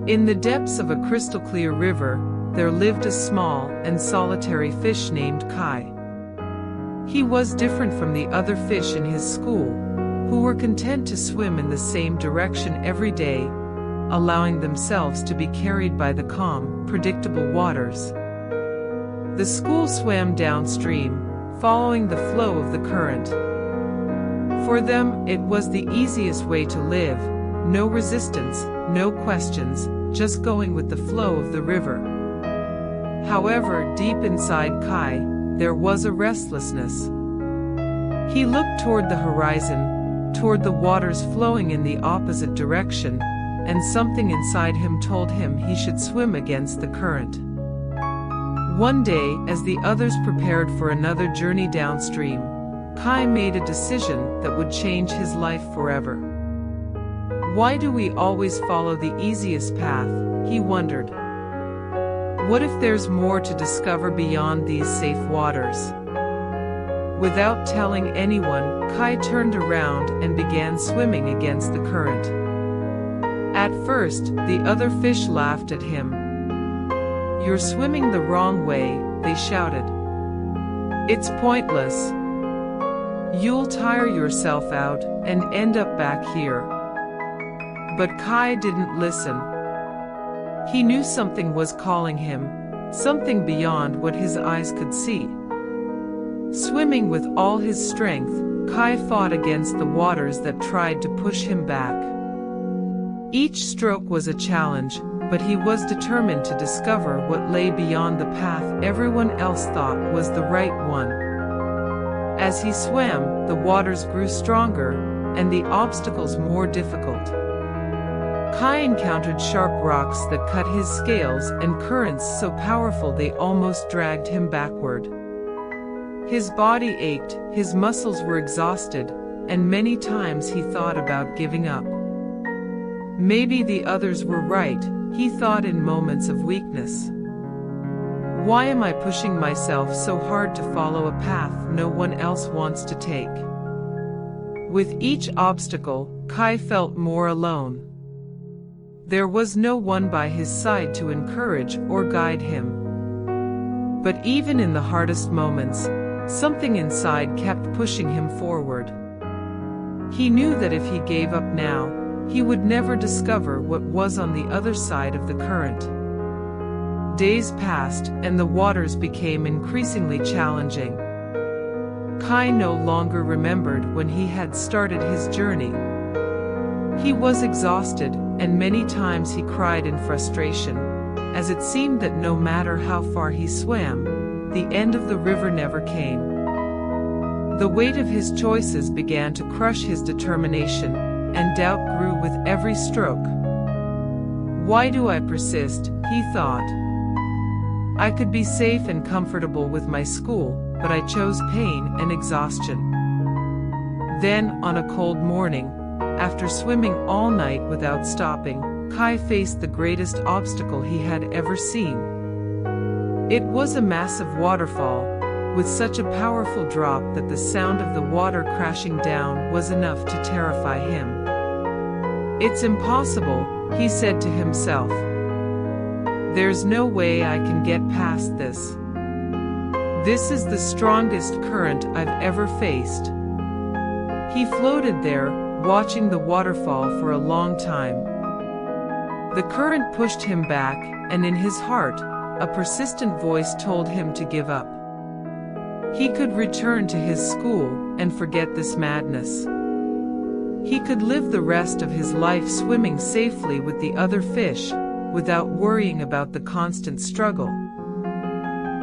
In the depths of a crystal-clear river, there lived a small and solitary fish named Kai. He was different from the other fish in his school, who were content to swim in the same direction every day, allowing themselves to be carried by the calm, predictable waters. The school swam downstream, following the flow of the current. For them, it was the easiest way to live, no resistance, no questions, just going with the flow of the river. However, deep inside Kai, there was a restlessness. He looked toward the horizon, toward the waters flowing in the opposite direction, and something inside him told him he should swim against the current. One day, as the others prepared for another journey downstream, Kai made a decision that would change his life forever. Why do we always follow the easiest path? He wondered. What if there's more to discover beyond these safe waters? Without telling anyone, Kai turned around and began swimming against the current. At first, the other fish laughed at him. "You're swimming the wrong way," they shouted. "It's pointless. You'll tire yourself out and end up back here." But Kai didn't listen. He knew something was calling him, something beyond what his eyes could see. Swimming with all his strength, Kai fought against the waters that tried to push him back. Each stroke was a challenge, but he was determined to discover what lay beyond the path everyone else thought was the right one. As he swam, the waters grew stronger, and the obstacles more difficult. Kai encountered sharp rocks that cut his scales and currents so powerful they almost dragged him backward. His body ached, his muscles were exhausted, and many times he thought about giving up. Maybe the others were right, he thought in moments of weakness. Why am I pushing myself so hard to follow a path no one else wants to take? With each obstacle, Kai felt more alone. There was no one by his side to encourage or guide him. But even in the hardest moments, something inside kept pushing him forward. He knew that if he gave up now, he would never discover what was on the other side of the current. Days passed, and the waters became increasingly challenging. Kai no longer remembered when he had started his journey. He was exhausted, and many times he cried in frustration, as it seemed that no matter how far he swam, the end of the river never came. The weight of his choices began to crush his determination, and doubt grew with every stroke. Why do I persist? He thought. I could be safe and comfortable with my school, but I chose pain and exhaustion. Then, on a cold morning, after swimming all night without stopping, Kai faced the greatest obstacle he had ever seen. It was a massive waterfall, with such a powerful drop that the sound of the water crashing down was enough to terrify him. It's impossible, he said to himself. There's no way I can get past this. This is the strongest current I've ever faced. He floated there, watching the waterfall for a long time. The current pushed him back, and in his heart, a persistent voice told him to give up. He could return to his school and forget this madness. He could live the rest of his life swimming safely with the other fish, without worrying about the constant struggle.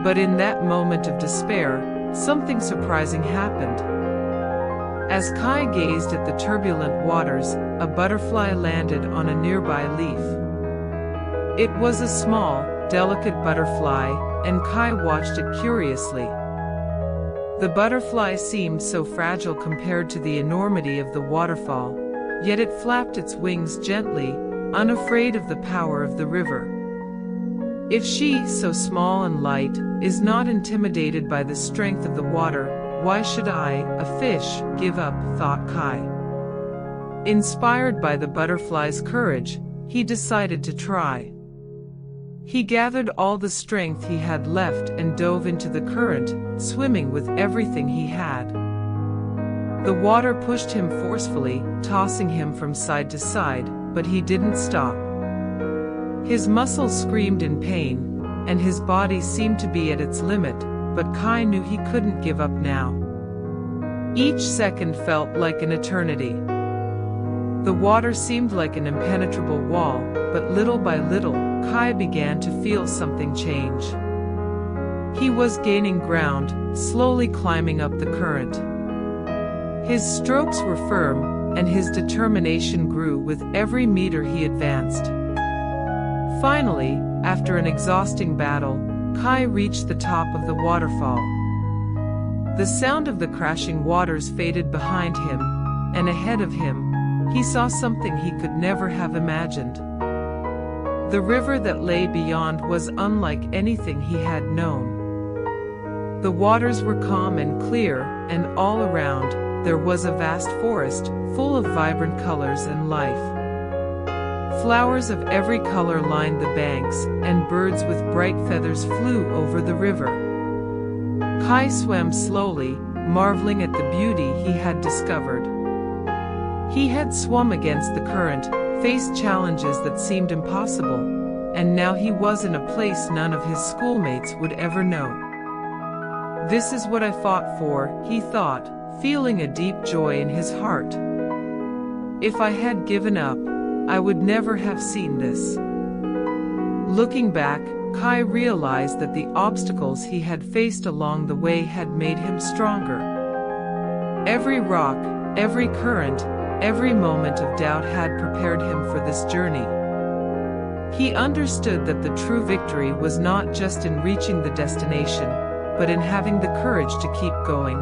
But in that moment of despair, something surprising happened. As Kai gazed at the turbulent waters, a butterfly landed on a nearby leaf. It was a small, delicate butterfly, and Kai watched it curiously. The butterfly seemed so fragile compared to the enormity of the waterfall, yet it flapped its wings gently, unafraid of the power of the river. If she, so small and light, is not intimidated by the strength of the water, why should I, a fish, give up, thought Kai. Inspired by the butterfly's courage, he decided to try. He gathered all the strength he had left and dove into the current, swimming with everything he had. The water pushed him forcefully, tossing him from side to side, but he didn't stop. His muscles screamed in pain, and his body seemed to be at its limit, but Kai knew he couldn't give up now. Each second felt like an eternity. The water seemed like an impenetrable wall, but little by little, Kai began to feel something change. He was gaining ground, slowly climbing up the current. His strokes were firm, and his determination grew with every meter he advanced. Finally, after an exhausting battle, Kai reached the top of the waterfall. The sound of the crashing waters faded behind him, and ahead of him, he saw something he could never have imagined. The river that lay beyond was unlike anything he had known. The waters were calm and clear, and all around, there was a vast forest, full of vibrant colors and life. Flowers of every color lined the banks, and birds with bright feathers flew over the river. Kai swam slowly, marveling at the beauty he had discovered. He had swum against the current, faced challenges that seemed impossible, and now he was in a place none of his schoolmates would ever know. "This is what I fought for," he thought, feeling a deep joy in his heart. "If I had given up, I would never have seen this." Looking back, Kai realized that the obstacles he had faced along the way had made him stronger. Every rock, every current, every moment of doubt had prepared him for this journey. He understood that the true victory was not just in reaching the destination, but in having the courage to keep going,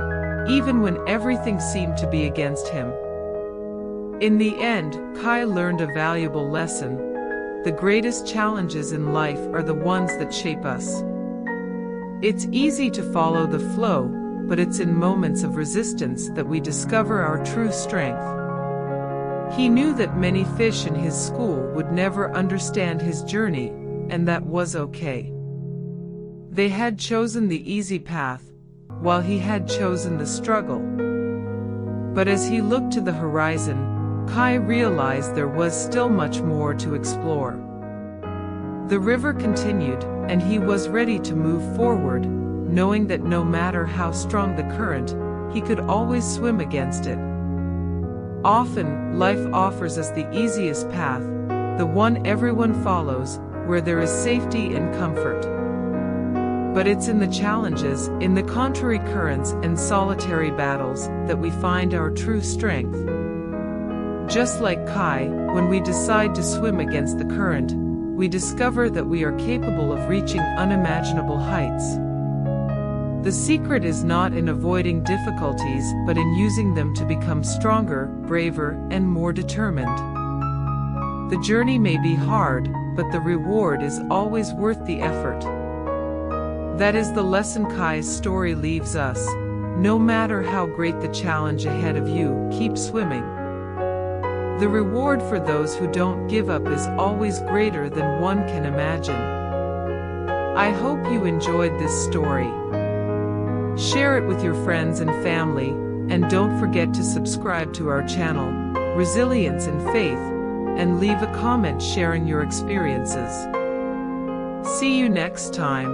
even when everything seemed to be against him. In the end, Kai learned a valuable lesson. The greatest challenges in life are the ones that shape us. It's easy to follow the flow, but it's in moments of resistance that we discover our true strength. He knew that many fish in his school would never understand his journey, and that was okay. They had chosen the easy path, while he had chosen the struggle. But as he looked to the horizon, Kai realized there was still much more to explore. The river continued, and he was ready to move forward, knowing that no matter how strong the current, he could always swim against it. Often, life offers us the easiest path, the one everyone follows, where there is safety and comfort. But it's in the challenges, in the contrary currents and solitary battles, that we find our true strength. Just like Kai, when we decide to swim against the current, we discover that we are capable of reaching unimaginable heights. The secret is not in avoiding difficulties, but in using them to become stronger, braver, and more determined. The journey may be hard, but the reward is always worth the effort. That is the lesson Kai's story leaves us. No matter how great the challenge ahead of you, keep swimming. The reward for those who don't give up is always greater than one can imagine. I hope you enjoyed this story. Share it with your friends and family, and don't forget to subscribe to our channel, Resilience and Faith, and leave a comment sharing your experiences. See you next time.